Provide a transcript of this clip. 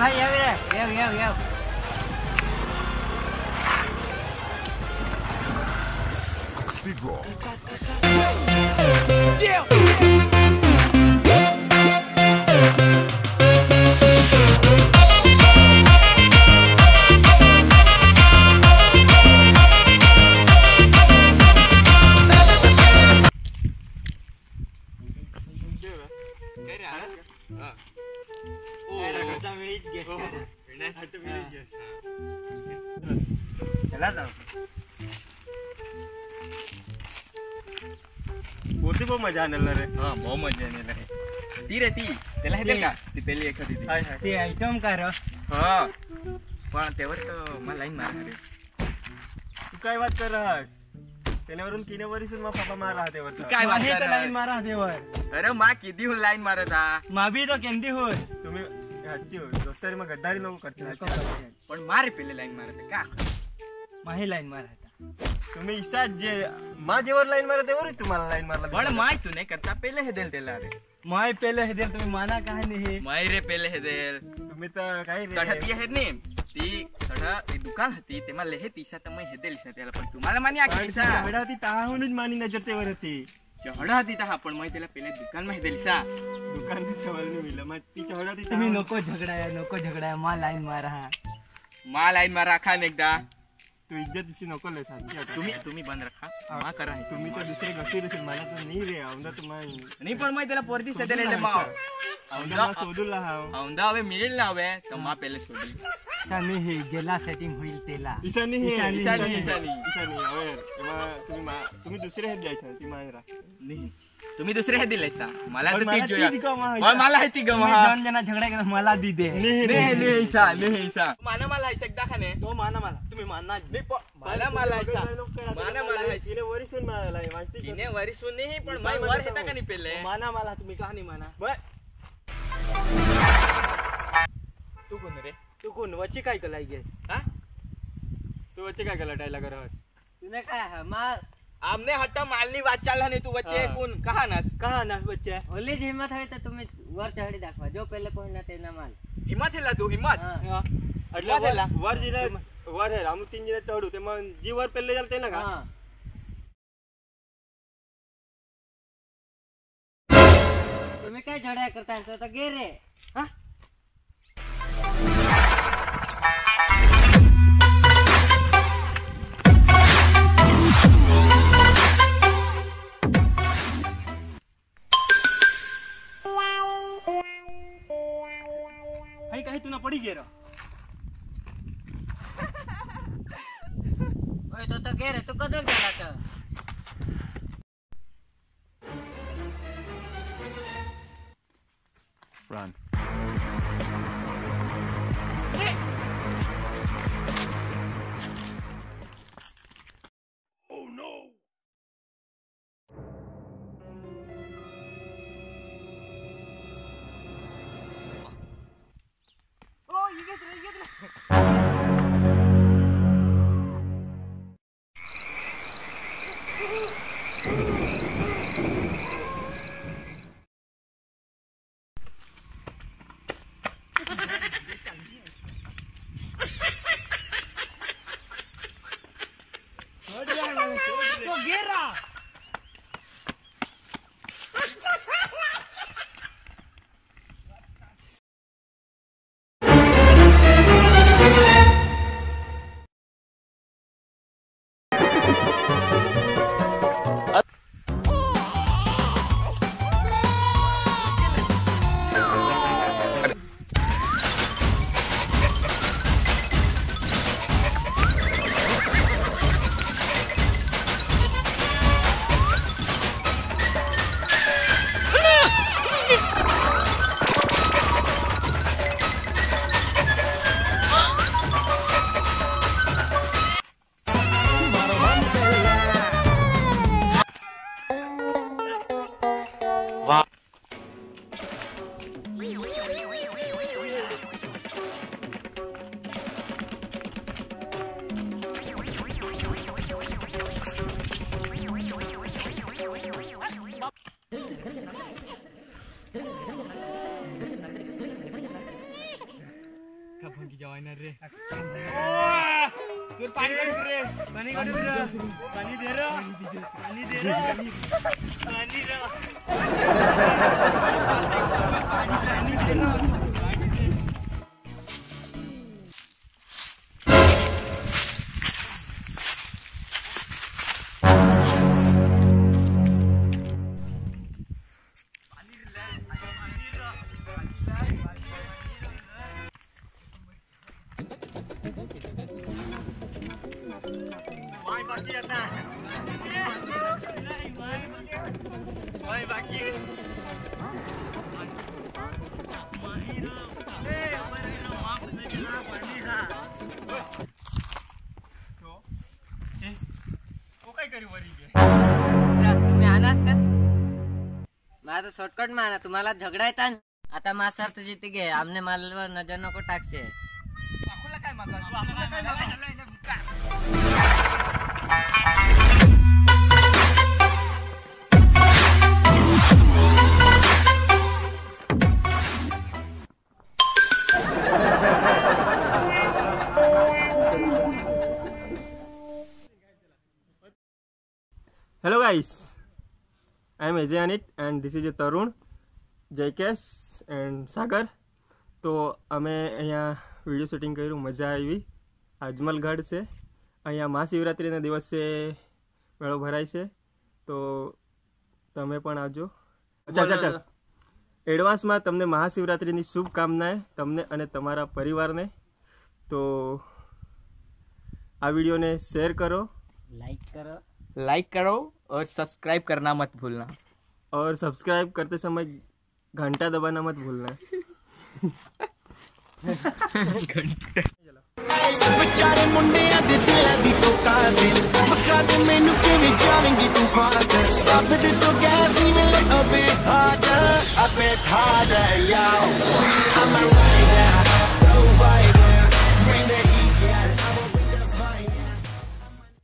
ભાઈ આવી રે એવ Big roll. चला जाऊ पोती बहुत मजा आने रे हाँ बहुत मजा आने लगे ती रे ती त्याला हे का ती पहिली एक होती ती हाय हाय તે આઈટમ કરો हाँ पण तेवर तो मला लाईन मार रे तू काय बात कर रहास त्यानेवरून किने वरीसून मा पापा मार रहा तेवर तू काय बात कर લાઈન મારા દેવર अरे मा किती हुन लाईन मारत हा માબી તો કેમથી હોય तुम्ही ह्याची दोस्तारी मग गद्दारी नको करते पण मारे पहिले लाईन मारत का માહી લાઈન મારા तुम्ही इसा जे मा जेवर लाईन मारा तेवर तुम्हाला लाईन मारला पण माय तू नाही करता पहिले हे देल त्याला रे માય પેલે હેદેલ તમે માના કાહે નહીં હે माय रे पहिले हे देल तुम्ही तर काय रे तडती हे ने ती तडा दुकान होती तेमा लेहे तीसा तर मैं हे देलिसा त्याला पण तुम्हाला मानी आखीसा चढाती ताहूनच मानी नजर तेवर होती चढा होती ता पण मैं त्याला पहिले दुकान मध्ये देलिसा दुकान सवाल नाही मिळलं मग ती चढाती તમે नको झगडाया मा लाईन मारा मा लाईन मारा खान एकदा तू इज्जत दिसी नको लय सांगते आता. तुम्ही बंद रखा मा करा हे तुम्ही तर दुसरे गसीर असेल मला तर नाही रे औंदा तुम्हाला नाही पण मैं त्याला पोरती सदेले रे मा औंदा मा सोडूला हाव औंदा हवे मिळेल ना हवे तर मा पहिले सोडली ચાની હે જેલા સેટિંग હોईल તેલા ईशानी हे ईशानी. ईशानी अवे तुम्ही दुसरे हे द्यायचं ती मांजरा नाही तुम्ही दुसरे हे दिलेसा मला तर पण ती मला जोया तीच गमा आहे. पण मला हे ती गमा તમે જણ જણા ઝઘડા કરે मला દી દે नाही ईसा माना मला हे एकदा खाने તો માના માला तुम्ही मानना नाही मला ईसा माना मला हे तिने वरीसून मारला मानसी तिने वरिसून नाही पण मैं वर हेता का नाही पहिले माना मला तुम्ही कहाणी माना बर तू कोण रे तू कोण वच्चे काय कलाई गे हा तू वच्चे काय केला टायला करस तुने काय हा मा आमने हट्टा मालनी वाट चालला नाही तू वच्चे हा. कोण कहा नास कहा ना बच्चे ओली જ હિંમત હોય તો તમે वर ચડી દાખવા જો પહેલે પહોંચના તેના માલ हिम्मत हेला तू हिम्मत હા એટલે झाला? वर जिला वर हे रामू तीन जिने चढू ते मग जी वर पेले जाल ते ना का હા તમે કઈ ઝઘડા કરતા હશો તો ગે રે हा અહીં કઈ તું ના પડી ગયો ઓય તો ગે રે તું કદો ગેલા તો Run. Oh no! તો ગેરા तुम्ही आणाच का माझा शॉर्टकट माना तुम्हाला झगडायचा न. आता मासार तर जिथे घे आमने मालवर नजर नको टाकशे. Hello guys, I am Ajay Anit and this is a Tarun, Jaykesh and Sagar. તો અમે અહીંયા વિડીયો શૂટિંગ કર્યું, મજા આવી. અજમલગઢ છે, અહીંયા મહાશિવરાત્રિના દિવસે મેળો ભરાય છે, તો તમે પણ આવજો. ચાલ એડવાન્સમાં તમને મહાશિવરાત્રિની શુભકામનાએ તમને અને તમારા પરિવારને. તો આ વિડીયોને શેર કરો, लाइक करो और सब्सक्राइब करना मत भूलना. और सब्सक्राइब करते समय घंटा दबाना मत भूलना. बेचारे मुंडियां दे दिलां दी तो कादिल बखा दे मैनू किवें जावेंगी तू फादर सब दे तो गैस नहीं मिले अबे था जा याओ